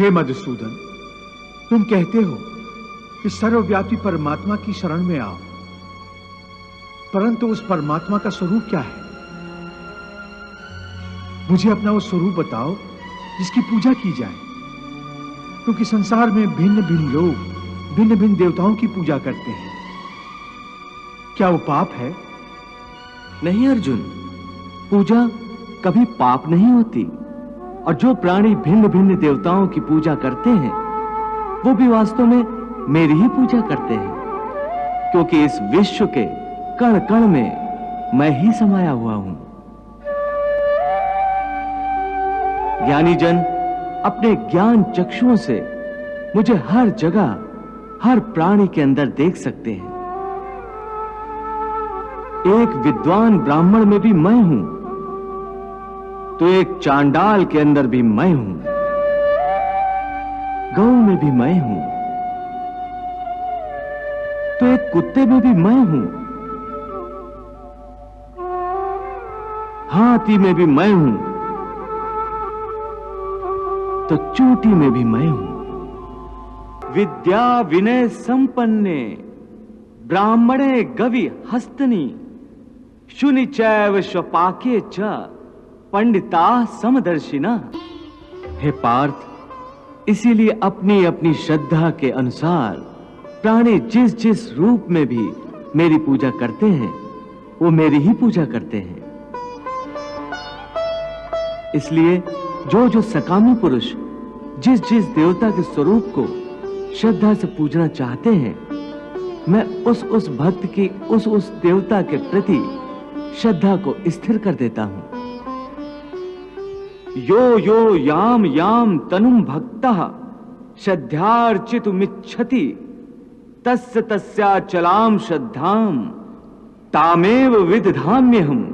हे मधुसूदन, तुम कहते हो कि सर्वव्यापी परमात्मा की शरण में आओ, परंतु उस परमात्मा का स्वरूप क्या है? मुझे अपना वो स्वरूप बताओ जिसकी पूजा की जाए, क्योंकि संसार में भिन्न भिन्न लोग भिन्न भिन्न देवताओं की पूजा करते हैं। क्या वो पाप है? नहीं अर्जुन, पूजा कभी पाप नहीं होती। और जो प्राणी भिन्न भिन्न देवताओं की पूजा करते हैं वो भी वास्तव में मेरी ही पूजा करते हैं, क्योंकि इस विश्व के कण कण में मैं ही समाया हुआ हूं। ज्ञानी जन अपने ज्ञान चक्षुओं से मुझे हर जगह हर प्राणी के अंदर देख सकते हैं। एक विद्वान ब्राह्मण में भी मैं हूं, तो एक चांडाल के अंदर भी मैं हूं, गौ में भी मैं हूं, तो एक कुत्ते में भी मैं हूं, हाथी में भी मैं हूं, तो चूंटी में भी मैं हूं। विद्या विनय संपन्ने ब्राह्मणे गवि हस्तनी शुनि चैव स्वपाके च पंडिता समदर्शिना। हे पार्थ, इसीलिए अपनी अपनी श्रद्धा के अनुसार प्राणी जिस जिस रूप में भी मेरी पूजा करते हैं वो मेरी ही पूजा करते हैं। इसलिए जो जो सकामी पुरुष जिस जिस देवता के स्वरूप को श्रद्धा से पूजना चाहते हैं, मैं उस भक्त की उस देवता के प्रति श्रद्धा को स्थिर कर देता हूं। यो यो याम याम तनुम भक्तः श्रद्धार्चितुमिच्छति तस्य तस्याचलाम श्रद्धाम तामेव विदधाम्यहम्।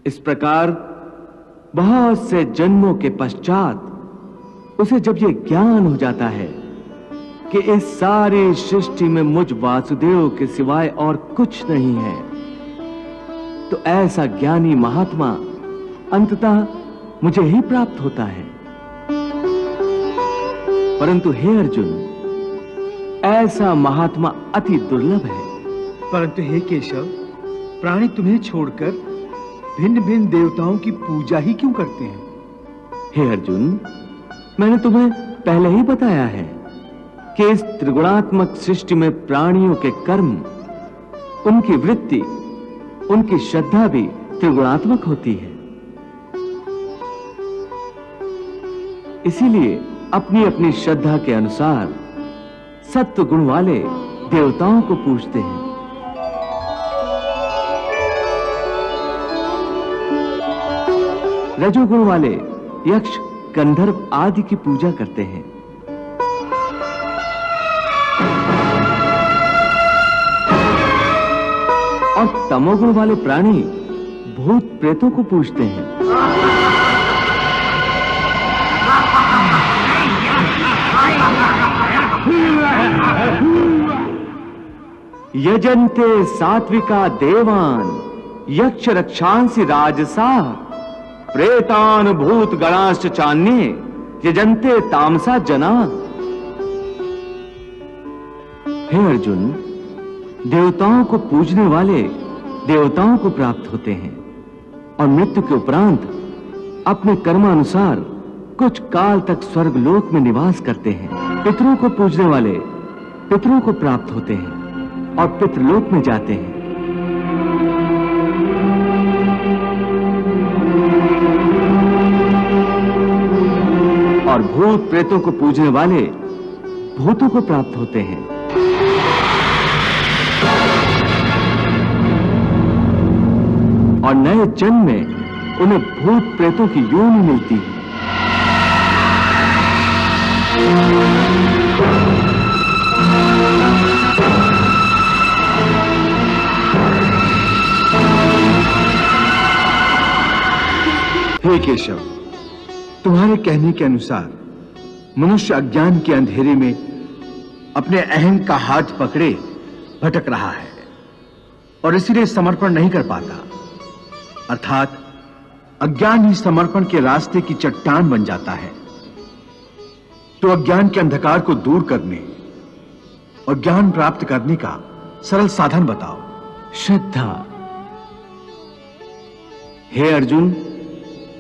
इस प्रकार बहुत से जन्मों के पश्चात उसे जब यह ज्ञान हो जाता है कि इस सारी सृष्टि में मुझ वासुदेव के सिवाय और कुछ नहीं है, तो ऐसा ज्ञानी महात्मा अंततः मुझे ही प्राप्त होता है। परंतु हे अर्जुन, ऐसा महात्मा अति दुर्लभ है। परंतु हे केशव, प्राणी तुम्हें छोड़कर भिन्न भिन्न देवताओं की पूजा ही क्यों करते हैं? हे अर्जुन, मैंने तुम्हें पहले ही बताया है कि इस त्रिगुणात्मक सृष्टि में प्राणियों के कर्म, उनकी वृत्ति, उनकी श्रद्धा भी त्रिगुणात्मक होती है। इसीलिए अपनी अपनी श्रद्धा के अनुसार सत्व गुण वाले देवताओं को पूजते हैं। रजोगुण वाले यक्ष, गंधर्व आदि की पूजा करते हैं। और तमोगुण वाले प्राणी भूत प्रेतों को पूजते हैं। यजन्ते सात्विका देवान यक्ष रक्षांसि राजसा प्रेतान भूत गणाश्च चान्ये यजन्ते तामसा जना। हे अर्जुन, देवताओं को पूजने वाले देवताओं को प्राप्त होते हैं और मृत्यु के उपरांत अपने कर्मानुसार कुछ काल तक स्वर्गलोक में निवास करते हैं। पितरों को पूजने वाले पितरों को प्राप्त होते हैं और पितृलोक में जाते हैं। और भूत प्रेतों को पूजने वाले भूतों को प्राप्त होते हैं। और नए जन्म में उन्हें भूत प्रेतों की योनि मिलती है। हे केशव, तुम्हारे कहने के अनुसार मनुष्य अज्ञान के अंधेरे में अपने अहं का हाथ पकड़े भटक रहा है और इसीलिए समर्पण नहीं कर पाता, अर्थात अज्ञान ही समर्पण के रास्ते की चट्टान बन जाता है। तो अज्ञान के अंधकार को दूर करने और ज्ञान प्राप्त करने का सरल साधन बताओ। श्रद्धा। हे अर्जुन,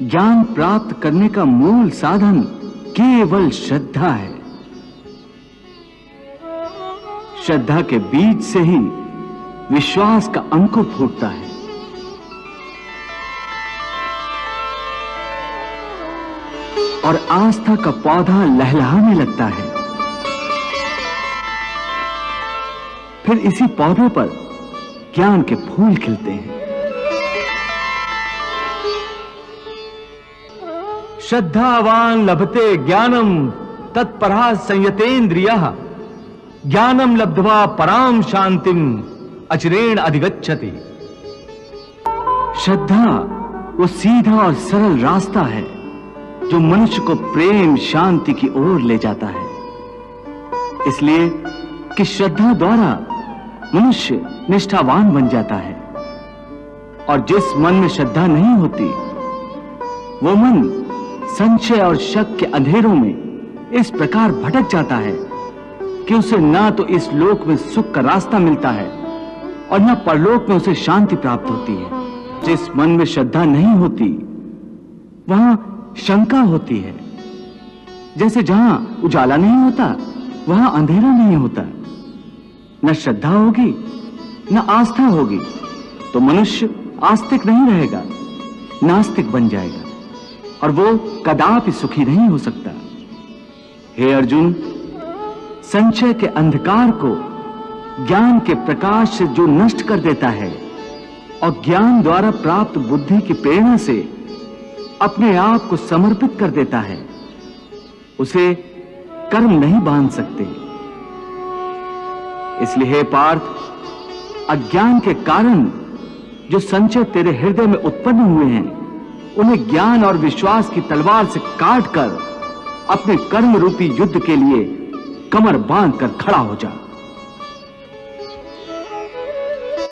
ज्ञान प्राप्त करने का मूल साधन केवल श्रद्धा है। श्रद्धा के बीज से ही विश्वास का अंकुर फूटता है। और आस्था का पौधा लहलहाने लगता है। फिर इसी पौधे पर ज्ञान के फूल खिलते हैं। श्रद्धावान लभते ज्ञानम तत्परा संयतेन्द्रियः ज्ञानम लब्ध्वा पराम शांतिम अचिरेण अधिगच्छति। श्रद्धा वो सीधा और सरल रास्ता है जो मनुष्य को प्रेम शांति की ओर ले जाता है। इसलिए कि श्रद्धा द्वारा मनुष्य निष्ठावान बन जाता है। और जिस मन में श्रद्धा नहीं होती, वो मन संशय और शक के अंधेरों में इस प्रकार भटक जाता है कि उसे ना तो इस लोक में सुख का रास्ता मिलता है और ना परलोक में उसे शांति प्राप्त होती है। जिस मन में श्रद्धा नहीं होती, वहां शंका होती है। जैसे जहां उजाला नहीं होता, वहां अंधेरा नहीं होता। न श्रद्धा होगी, न आस्था होगी, तो मनुष्य आस्तिक नहीं रहेगा, नास्तिक बन जाएगा और वो कदापि सुखी नहीं हो सकता। हे अर्जुन, संशय के अंधकार को ज्ञान के प्रकाश से जो नष्ट कर देता है और ज्ञान द्वारा प्राप्त बुद्धि की प्रेरणा से अपने आप को समर्पित कर देता है, उसे कर्म नहीं बांध सकते। इसलिए हे पार्थ, अज्ञान के कारण जो संशय तेरे हृदय में उत्पन्न हुए हैं, उन्हें ज्ञान और विश्वास की तलवार से काट कर अपने कर्म रूपी युद्ध के लिए कमर बांध कर खड़ा हो जा।